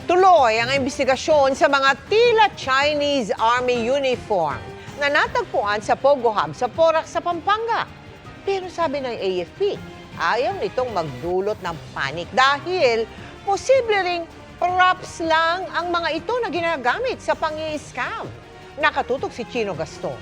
Tuloy ang investigasyon sa mga tila Chinese Army uniform na natagpuan sa Pogo Hub sa Porac sa Pampanga. Pero sabi ng AFP, ayaw nitong magdulot ng panic dahil posible ring props lang ang mga ito na ginagamit sa pang-i-scam. Nakatutok si Chino Gaston.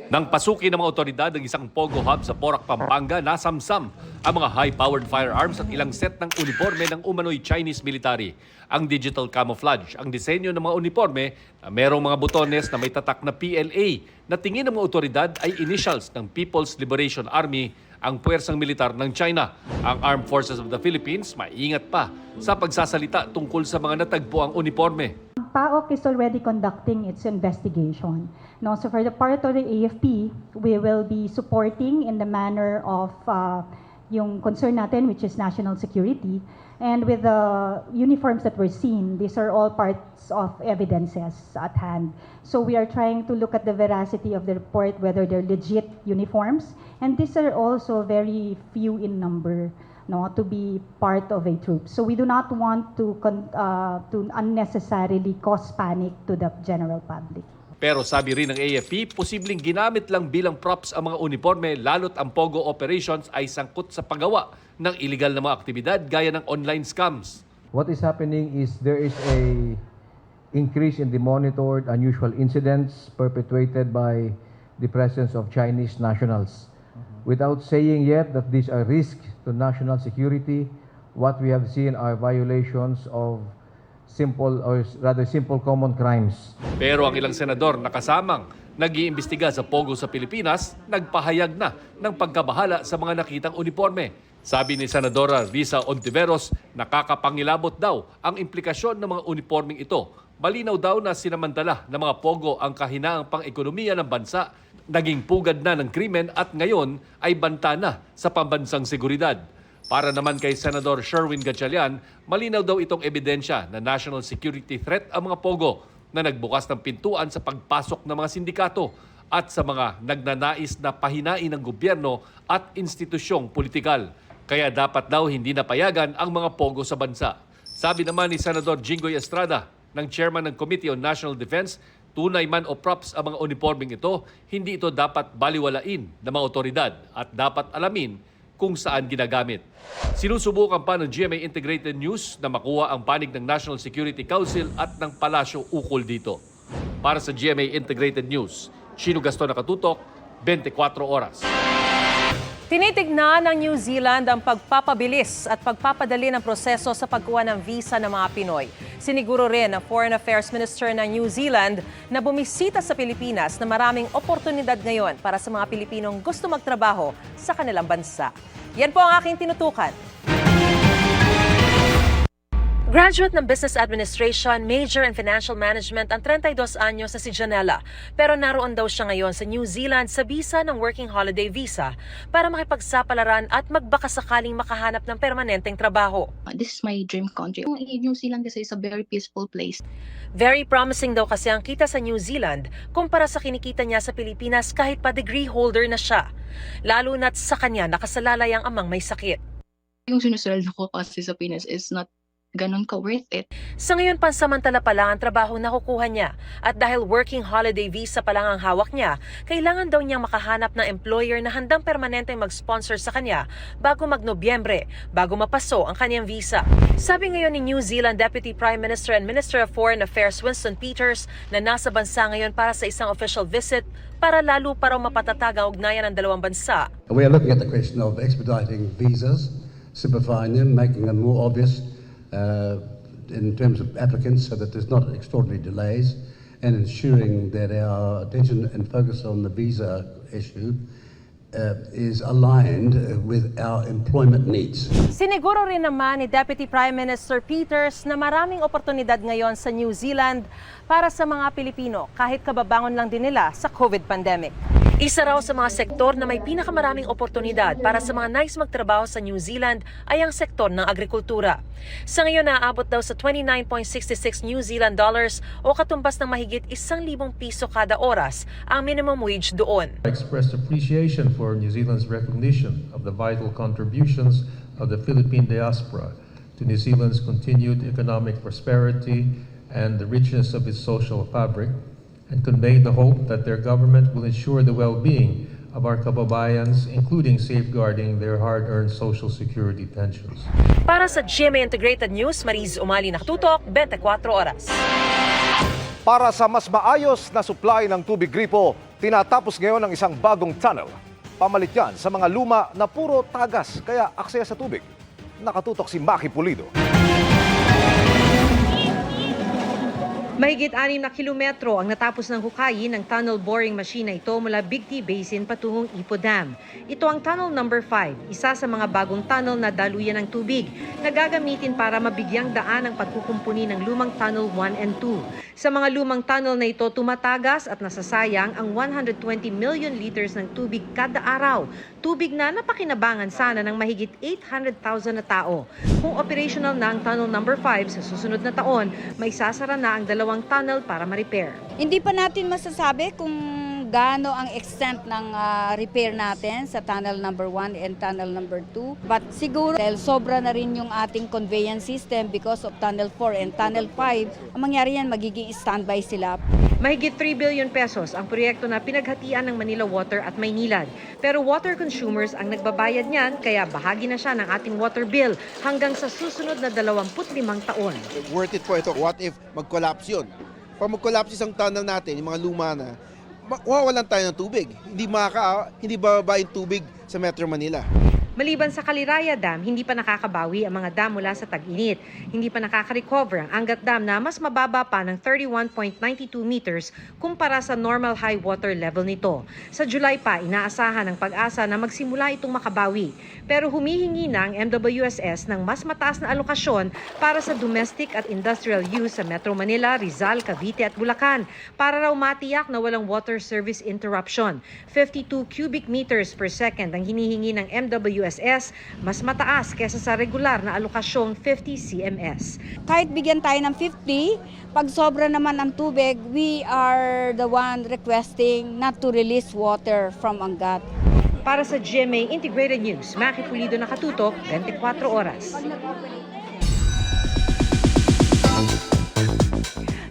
Nang pasukin ng mga otoridad ng isang Pogo Hub sa Porac, Pampanga, nasamsam ang mga high-powered firearms at ilang set ng uniforme ng umano'y Chinese military. Ang digital camouflage, ang disenyo ng mga uniforme na merong mga butones na may tatak na PLA na tingin ng mga otoridad ay initials ng People's Liberation Army, ang puwersang militar ng China. Ang Armed Forces of the Philippines maingat pa sa pagsasalita tungkol sa mga natagpuang uniforme. PAOK is already conducting its investigation. No, so for the part of the AFP, we will be supporting in the manner of yung concern natin, which is national security. And with the uniforms that were seen, these are all parts of evidences at hand. So we are trying to look at the veracity of the report, whether they're legit uniforms. And these are also very few in number, no, to be part of a troop. So we do not want to unnecessarily cause panic to the general public. Pero sabi rin ng AFP, posibleng ginamit lang bilang props ang mga uniforme lalo't ang Pogo operations ay sangkot sa paggawa ng illegal na mga aktibidad gaya ng online scams. What is happening is there is a increase in the monitored unusual incidents perpetuated by the presence of Chinese nationals. Without saying yet that these are risks to national security, what we have seen are violations of simple or rather simple common crimes. Pero ang ilang senador na kasamang nag-iimbestiga sa Pogo sa Pilipinas, nagpahayag na ng pagkabahala sa mga nakitang uniforme. Sabi ni Senadora Risa Ontiveros, nakakapangilabot daw ang implikasyon ng mga uniforming ito. Malinaw daw na sinamantala ng mga Pogo ang kahinaang pang-ekonomiya ng bansa, naging pugad na ng krimen at ngayon ay banta na sa pambansang seguridad. Para naman kay Senador Sherwin Gatchalian, malinaw daw itong ebidensya na national security threat ang mga Pogo na nagbukas ng pintuan sa pagpasok ng mga sindikato at sa mga nagnanais na pahinain ng gobyerno at institusyong politikal. Kaya dapat daw hindi napayagan ang mga Pogo sa bansa. Sabi naman ni Senador Jinggoy Estrada, ng chairman ng Committee on National Defense, tunay man o props ang mga uniforming ito, hindi ito dapat baliwalain ng mga otoridad at dapat alamin kung saan ginagamit. Sinusubukan pa ng GMA Integrated News na makuha ang panig ng National Security Council at ng Palasyo ukol dito. Para sa GMA Integrated News, Chino Gaston nakatutok, 24 oras. Tinitignan ng New Zealand ang pagpapabilis at pagpapadali ng proseso sa pagkuha ng visa ng mga Pinoy. Siniguro rin ng Foreign Affairs Minister ng New Zealand na bumisita sa Pilipinas na maraming oportunidad ngayon para sa mga Pilipinong gusto magtrabaho sa kanilang bansa. Yan po ang aking tinutukan. Graduate ng Business Administration, Major in Financial Management ang 32 anyos na si Janela. Pero naroon daw siya ngayon sa New Zealand sa bisa ng Working Holiday Visa para makipagsapalaran at magbakasakaling makahanap ng permanenteng trabaho. This is my dream country. New Zealand kasi is a very peaceful place. Very promising daw kasi ang kita sa New Zealand kumpara sa kinikita niya sa Pilipinas kahit pa degree holder na siya. Lalo na't sa kanya nakasalalay ang amang may sakit. Yung sinusweldo ko kasi sa Pinas is not ganun ka worth it. Sa ngayon, pansamantala pa lang ang trabaho na kukuha niya. At dahil working holiday visa pa lang ang hawak niya, kailangan daw niyang makahanap ng employer na handang permanenteng mag-sponsor sa kanya bago mag-Nobyembre, bago mapaso ang kanyang visa. Sabi ngayon ni New Zealand Deputy Prime Minister and Minister of Foreign Affairs Winston Peters na nasa bansa ngayon para sa isang official visit para lalo pa raw mapatatag ang ugnayan ng dalawang bansa. We are looking at the question of expediting visas, simplifying them, making them more obvious in terms of applicants so that there's not extraordinary delays, and ensuring that our attention and focus on the visa issue is aligned with our employment needs. Siniguro rin naman ni Deputy Prime Minister Peters na maraming oportunidad ngayon sa New Zealand para sa mga Pilipino kahit kababangon lang din nila sa COVID pandemic. Isa raw sa mga sektor na may pinakamaraming oportunidad para sa mga nais magtrabaho sa New Zealand ay ang sektor ng agrikultura. Sa ngayon, naaabot daw sa 29.66 New Zealand dollars o katumbas ng mahigit 1,000 piso kada oras ang minimum wage doon. I expressed appreciation for New Zealand's recognition of the vital contributions of the Philippine diaspora to New Zealand's continued economic prosperity and the richness of its social fabric, and convey the hope that their government will ensure the well-being of our kababayans, including safeguarding their hard-earned social security pensions. Para sa GMA Integrated News, Mariz Umali nakatutok, 24 oras. Para sa mas maayos na supply ng tubig gripo, tinatapos ngayon ang isang bagong tunnel. Pamalit yan sa mga luma na puro tagas, kaya aksaya sa tubig. Nakatutok si Maki Pulido. Mahigit 6 na kilometro ang natapos ng hukayin ng tunnel boring machine na ito mula Big T Basin patungong Ipo Dam. Ito ang tunnel number 5, isa sa mga bagong tunnel na daluyan ng tubig na gagamitin para mabigyang daan ang pagkukumpuni ng lumang tunnel 1 and 2. Sa mga lumang tunnel na ito, tumatagas at nasasayang ang 120 million liters ng tubig kada araw. Tubig na napakinabangan sana ng mahigit 800,000 na tao. Kung operational na ang tunnel number 5 sa susunod na taon, may sasara na ang dalawang tunnel para ma-repair. Hindi pa natin masasabi kung gaano ang extent ng repair natin sa tunnel number 1 and tunnel number 2. But siguro dahil sobra na rin yung ating conveyance system because of tunnel 4 and tunnel 5, ang mangyari yan magiging standby sila. Mahigit 3 billion pesos ang proyekto na pinaghatian ng Manila Water at Maynilad. Pero water consumers ang nagbabayad niyan kaya bahagi na siya ng ating water bill hanggang sa susunod na 25 taon. Worth it po ito. What if mag-collapse yun? Pag mag-collapse isang tunnel natin, yung mga luma na, mawawalan tayo ng tubig. Hindi bababa yung tubig sa Metro Manila. Maliban sa Kaliraya Dam, hindi pa nakakabawi ang mga dam mula sa tag-init. Hindi pa nakaka-recover ang Angat Dam na mas mababa pa ng 31.92 meters kumpara sa normal high water level nito. Sa July pa, inaasahan ng Pag-asa na magsimula itong makabawi. Pero humihingi na ang MWSS ng mas mataas na alokasyon para sa domestic at industrial use sa Metro Manila, Rizal, Cavite at Bulacan para raw matiyak na walang water service interruption. 52 cubic meters per second ang hinihingi ng MWSS, mas mataas kesa sa regular na alokasyong 50 CMS. Kahit bigyan tayo ng 50, pag sobra naman ang tubig, we are the one requesting not to release water from Angat. Para sa GMA Integrated News, Maki Pulido nakatutok, 24 oras.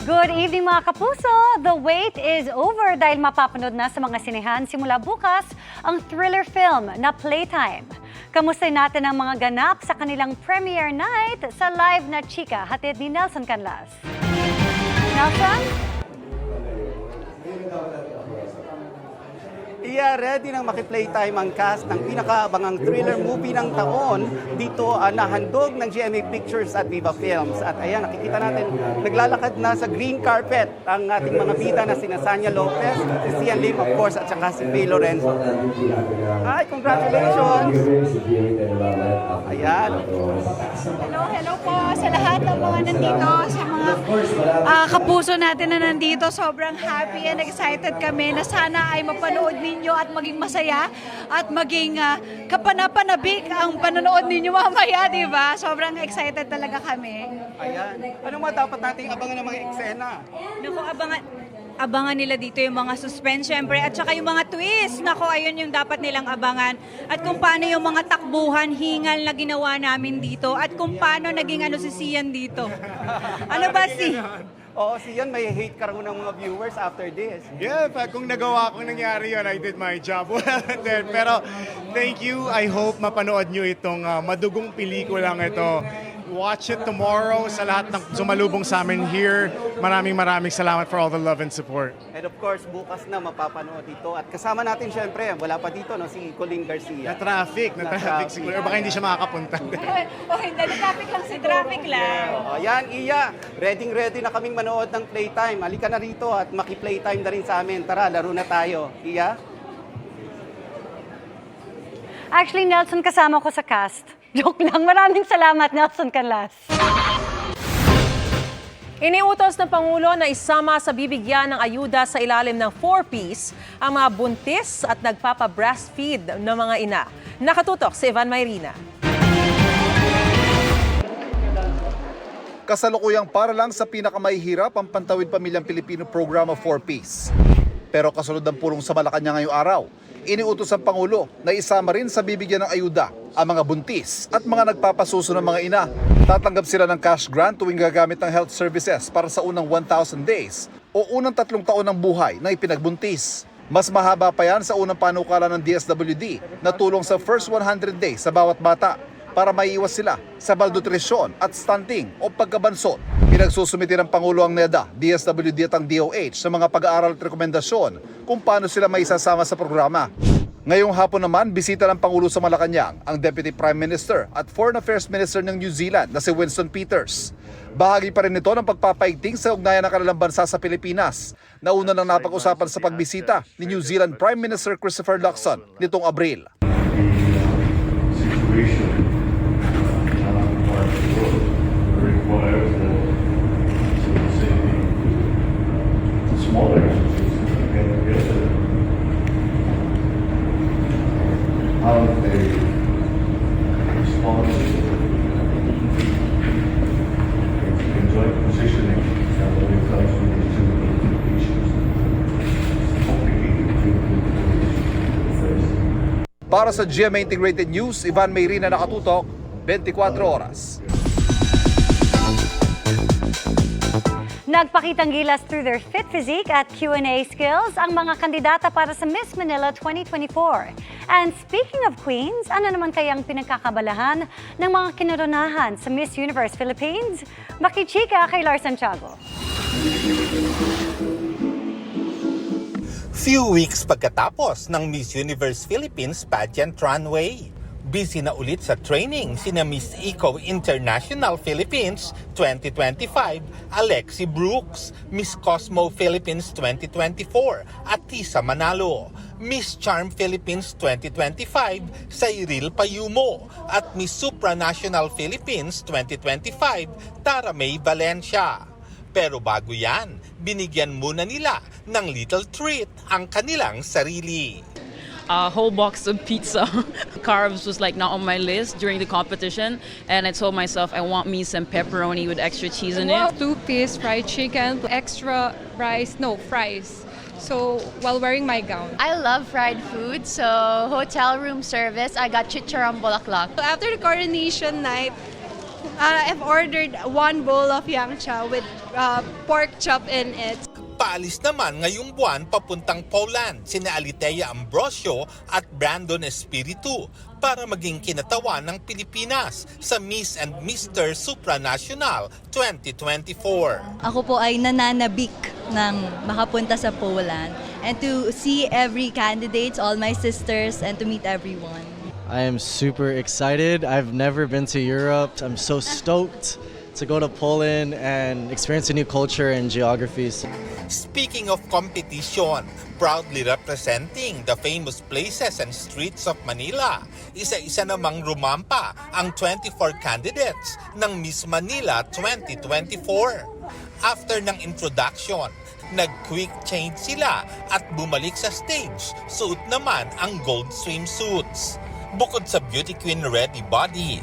Good evening mga kapuso! The wait is over dahil mapapanood na sa mga sinehan simula bukas ang thriller film na Playtime. Kamustahin natin ang mga ganap sa kanilang premiere night sa live na chika hatid ni Nelson Canlas. Nelson? Ready nang maki-playtime ang cast ng pinakaabangang thriller movie ng taon dito nahandog ng GMA Pictures at Viva Films. At ayan, nakikita natin, naglalakad na sa green carpet ang ating mga bida na sina Sanya Lopez, si Sian Lim of course, at saka si Faye Lorenzo. Hi, congratulations! Ayan. Hello po sa lahat ng mga nandito, sa mga kapuso natin na nandito. Sobrang happy and excited kami na sana ay mapanood ninyo at maging masaya at maging kapanapanabik ang panonood ninyo mamaya, di ba? Sobrang excited talaga kami. Ayan. Ano mga dapat nating abangan ng mga eksena? Naku, abangan nila dito yung mga suspense, syempre, at saka yung mga twist. Naku, ayun yung dapat nilang abangan. At kung paano yung mga takbuhan, hingal na ginawa namin dito. At kung paano naging si Sian dito. Ano ba si? Oo, Sian, may hate ka rin ng mga viewers after this. Yeah, kung nagawa kong nangyari yun, I did my job well. Pero thank you. I hope mapanood nyo itong madugong pelikulang ito. Watch it tomorrow sa lahat ng sumalubong sa amin here. Maraming salamat for all the love and support. And of course, bukas na mapapanood ito. At kasama natin syempre, wala pa dito, no, si Colleen Garcia. Na-traffic siguro. Baka hindi siya makakapunta. Hindi, traffic lang si traffic lang. Ayan, Iya, ready na kaming manood ng Playtime. Halika na rito at maki-Playtime na rin sa amin. Tara, laro na tayo. Iya? Actually, Nelson, kasama ko sa cast. Joke lang. Maraming salamat, Nelson Canlas. Iniutos ng Pangulo na isama sa bibigyan ng ayuda sa ilalim ng 4Ps ang mga buntis at nagpapa-breastfeed ng mga ina. Nakatutok si Ivan Mayrina. Kasalukuyang para lang sa pinakamahihirap ang Pantawid Pamilyang Pilipino Programa 4Ps. Pero kasunod ng pulong sa Malacanang ngayong araw, iniutos ang Pangulo na isama rin sa bibigyan ng ayuda ang mga buntis at mga nagpapasuso ng mga ina. Tatanggap sila ng cash grant tuwing gagamit ng health services para sa unang 1,000 days o unang 3 taon ng buhay na ipinagbuntis. Mas mahaba pa yan sa unang panukala ng DSWD na tulong sa first 100 days sa bawat bata para maiiwas sila sa malnutrisyon at stunting o pagkabansot. Pinagsusumiti ng Pangulo ang NEDA, DSWD at ang DOH sa mga pag-aaral at rekomendasyon kung paano sila maisasama sa programa. Ngayong hapon naman, bisita ng Pangulo sa Malacanang ang Deputy Prime Minister at Foreign Affairs Minister ng New Zealand na si Winston Peters. Bahagi pa rin ito ng pagpapaigting sa ugnayan ng kanilang bansa sa Pilipinas. Nauna nang napag-usapan sa pagbisita ni New Zealand Prime Minister Christopher Luxon nitong Abril. Para sa GMA Integrated News, Ivan Mayrina, nakatutok, 24 oras. Nagpakitang gilas through their fit physique at Q&A skills ang mga kandidata para sa Miss Manila 2024. And speaking of queens, ano naman kayang pinagkakabalahan ng mga kinoronahan sa Miss Universe Philippines? Makichika kay Lars Santiago. Few weeks pagkatapos ng Miss Universe Philippines pageant runway, busy na ulit sa training sina Miss Eco International Philippines 2025, Alexi Brooks, Miss Cosmo Philippines 2024, at Tisa Manalo, Miss Charm Philippines 2025, Cyril Payumo, at Miss Supranational Philippines 2025, Tara May Valencia. Pero bago yan, binigyan muna nila ng little treat ang kanilang sarili. A whole box of pizza. Carbs was like not on my list during the competition, and I told myself I want me some pepperoni with extra cheese in it. 2-piece fried chicken, extra fries. So while wearing my gown. I love fried food, so hotel room service, I got chicharron bulaklak. After the coronation night, I've ordered 1 bowl of yangcha with pork chop in it. Paalis naman ngayong buwan papuntang Poland sina Alitea Ambrosio at Brandon Espiritu para maging kinatawan ng Pilipinas sa Miss and Mr. Supranational 2024. Ako po ay nananabik ng makapunta sa Poland and to see every candidates, all my sisters, and to meet everyone. I am super excited. I've never been to Europe. I'm so stoked to go to Poland and experience a new culture and geographies. Speaking of competition, proudly representing the famous places and streets of Manila, isa-isa namang rumampa ang 24 candidates ng Miss Manila 2024. After ng introduction, nag-quick change sila at bumalik sa stage, suot naman ang gold swimsuits. Bukod sa beauty queen ready body,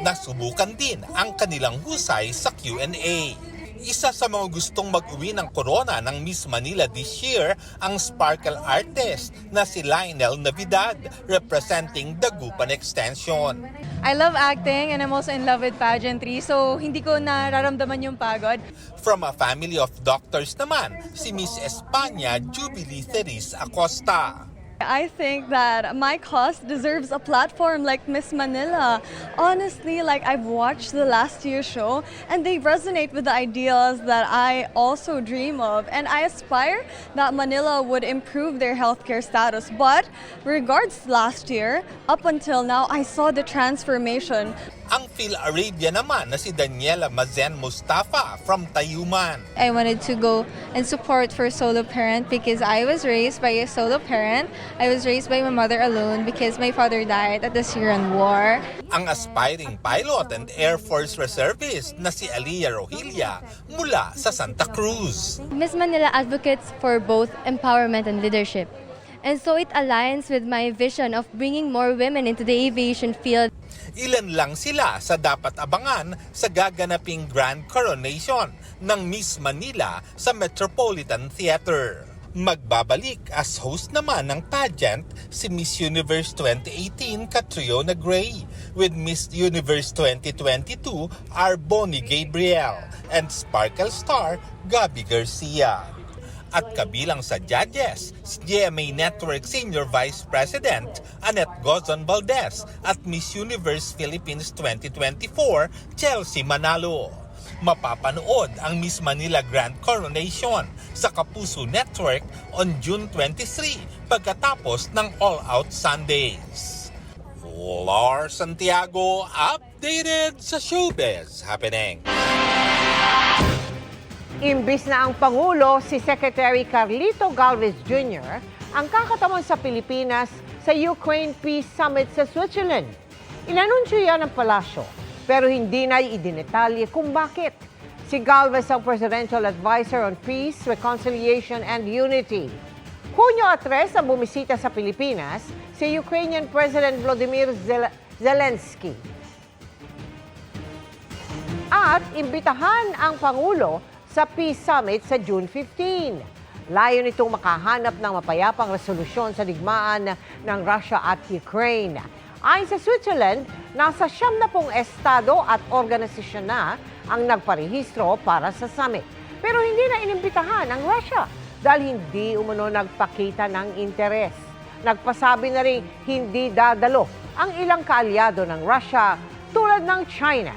nasubukan din ang kanilang husay sa Q&A. Isa sa mga gustong mag-uwi ng corona ng Miss Manila this year ang sparkle artist na si Lionel Navidad, representing Dagupan Extension. I love acting and I'm also in love with pageantry, so hindi ko nararamdaman yung pagod. From a family of doctors naman, si Miss España Jubilee Therese Acosta. I think that my cause deserves a platform like Miss Manila. Honestly, I've watched the last year's show and they resonate with the ideals that I also dream of, and I aspire that Manila would improve their healthcare status. But regards last year, up until now, I saw the transformation. Ang Phil-Arabia naman na si Daniela Mazen Mustafa from Tayuman. I wanted to go and support for solo parent because I was raised by a solo parent. I was raised by my mother alone because my father died at the Syrian war. Ang aspiring pilot and Air Force reservist na si Aliyah Rohilla mula sa Santa Cruz. Miss Manila advocates for both empowerment and leadership. And so it aligns with my vision of bringing more women into the aviation field. Ilan lang sila sa dapat abangan sa gaganaping Grand Coronation ng Miss Manila sa Metropolitan Theater. Magbabalik as host naman ng pageant si Miss Universe 2018 Catriona Gray with Miss Universe 2022 Arboni Gabriel and Sparkle star Gabby Garcia. At kabilang sa judges, si GMA Network Senior Vice President Annette Gozon Valdez at Miss Universe Philippines 2024 Chelsea Manalo. Mapapanood ang Miss Manila Grand Coronation sa Kapuso Network on June 23 pagkatapos ng All Out Sundays. Lars Santiago, updated sa Showbiz Happening. Imbis na ang Pangulo, si Secretary Carlito Galvez Jr., ang kakatamon sa Pilipinas sa Ukraine Peace Summit sa Switzerland. Inanunsyo yan ng palasyo, pero hindi na idinetalye kung bakit. Si Galvez ang Presidential Advisor on Peace, Reconciliation and Unity. Hunyo 3 ang bumisita sa Pilipinas si Ukrainian President Volodymyr Zelensky. At imbitahan ang Pangulo sa Peace Summit sa June 15. Layo nitong makahanap ng mapayapang resolusyon sa digmaan ng Russia at Ukraine. Ayon sa Switzerland, nasa 70 estado at organisasyon na ang nagparehistro para sa summit. Pero hindi na inimbitahan ang Russia dahil hindi umano nagpakita ng interes. Nagpasabi na rin hindi dadalo ang ilang kaalyado ng Russia tulad ng China.